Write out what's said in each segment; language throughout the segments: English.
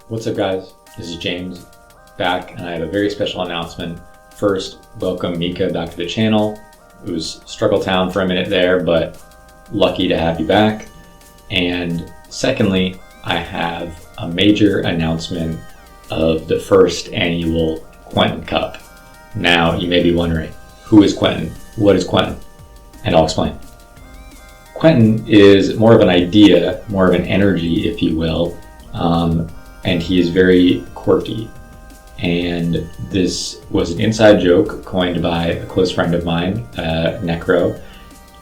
What's up, guys? This is James back, and I have a very special announcement. First, welcome Mika back to the channel. It was struggle town for a minute there, but lucky to have you back. And secondly, I have a major announcement of the first annual Quenton Cup. Now, you may be wondering, who is Quentin? What is Quentin? And I'll explain. Quentin is more of an idea, more of an energy, if you will, and he is very quirky. And this was an inside joke coined by a close friend of mine, Necro,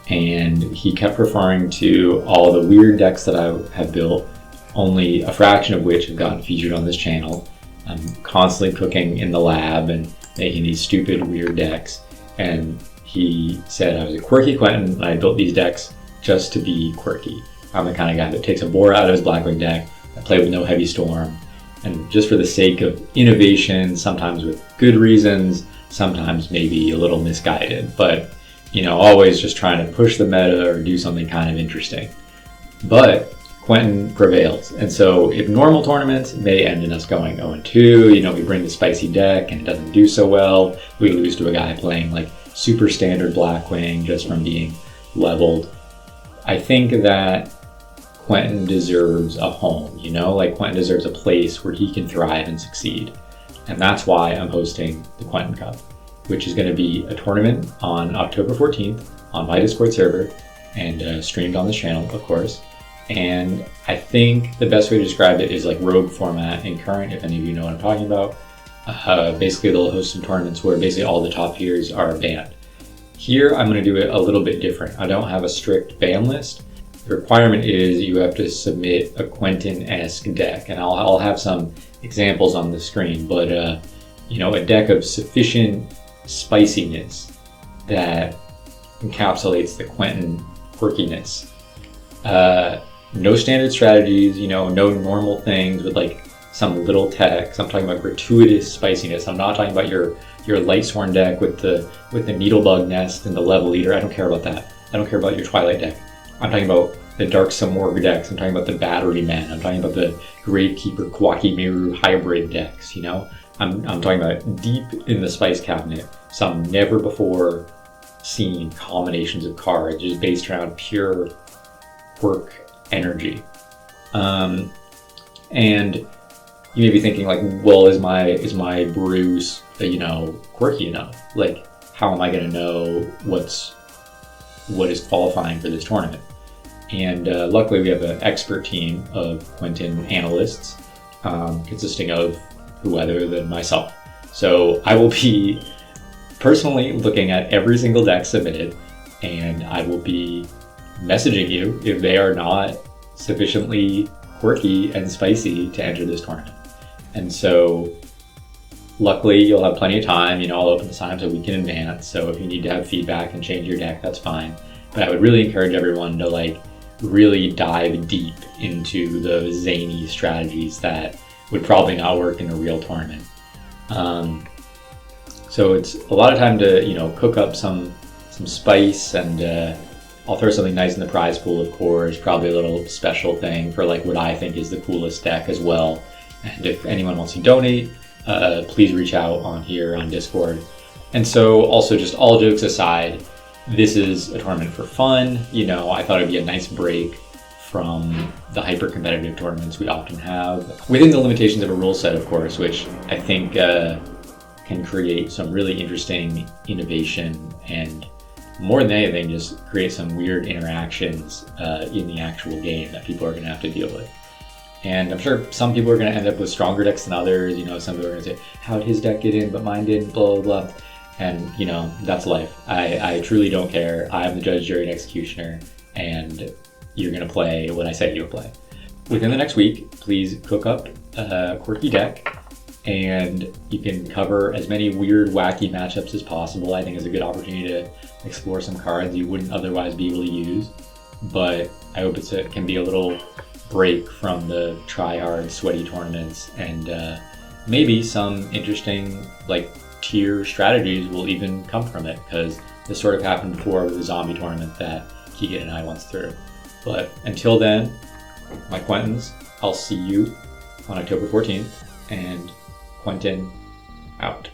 and he kept referring to all the weird decks that I have built, only a fraction of which have gotten featured on this channel. I'm constantly cooking in the lab and making these stupid, weird decks, and he said I was a quirky Quentin and I built these decks just to be quirky. I'm the kind of guy that takes a boar out of his Blackwing deck, I play with no heavy storm, and just for the sake of innovation, sometimes with good reasons, sometimes maybe a little misguided, but always just trying to push the meta or do something kind of interesting. But Quentin prevails, and so if normal tournaments may end in us going 0-2, we bring the spicy deck and it doesn't do so well, we lose to a guy playing like super standard Blackwing just from being leveled. I think that Quentin deserves a home, Quentin deserves a place where he can thrive and succeed. And that's why I'm hosting the Quenton Cup, which is going to be a tournament on October 14th on my Discord server and streamed on this channel, of course. And I think the best way to describe it is like rogue format in current, if any of you know what I'm talking about. Basically, they'll host some tournaments where basically all the top tiers are banned. Here, I'm going to do it a little bit different. I don't have a strict ban list. The requirement is you have to submit a Quentin-esque deck, and I'll have some examples on the screen, but a deck of sufficient spiciness that encapsulates the Quentin quirkiness. No standard strategies, no normal things with like some little text. I'm talking about gratuitous spiciness. I'm not talking about your Lightsworn deck with the Needlebug Nest and the Level Leader. I don't care about that. I don't care about your Twilight deck. I'm talking about the Dark Samorg decks. I'm talking about the Battery Man. I'm talking about the Gravekeeper Kwakimeru hybrid decks. I'm talking about deep in the spice cabinet, some never before seen combinations of cards just based around pure quirk energy. And you may be thinking like, well, is my brews quirky enough? Like, how am I going to know what is qualifying for this tournament? And luckily we have an expert team of Quentin analysts consisting of who other than myself. So I will be personally looking at every single deck submitted, and I will be messaging you if they are not sufficiently quirky and spicy to enter this tournament. And so luckily you'll have plenty of time, I'll open the sign-ups a week in advance, so if you need to have feedback and change your deck, that's fine. But I would really encourage everyone to really dive deep into those zany strategies that would probably not work in a real tournament. So it's a lot of time to cook up some spice, and I'll throw something nice in the prize pool, of course, probably a little special thing for what I think is the coolest deck as well. And if anyone wants to donate, please reach out on here on Discord. And so also, just all jokes aside, this is a tournament for fun. I thought it'd be a nice break from the hyper-competitive tournaments we often have, within the limitations of a rule set, of course, which I think can create some really interesting innovation and, more than anything, just create some weird interactions in the actual game that people are going to have to deal with. And I'm sure some people are going to end up with stronger decks than others. Some people are going to say, how'd his deck get in but mine didn't, blah, blah, blah. And, that's life. I truly don't care. I'm the judge, jury, and executioner, and you're going to play what I said you would play. Within the next week, please cook up a quirky deck, and you can cover as many weird, wacky matchups as possible. I think it's a good opportunity to explore some cards you wouldn't otherwise be able to use. But I hope it can be a little break from the try-hard, sweaty tournaments, and maybe some interesting, tier strategies will even come from it, because this sort of happened before with the zombie tournament that Keegan and I once threw. But until then, my Quentons, I'll see you on October 14th, and Quentin out.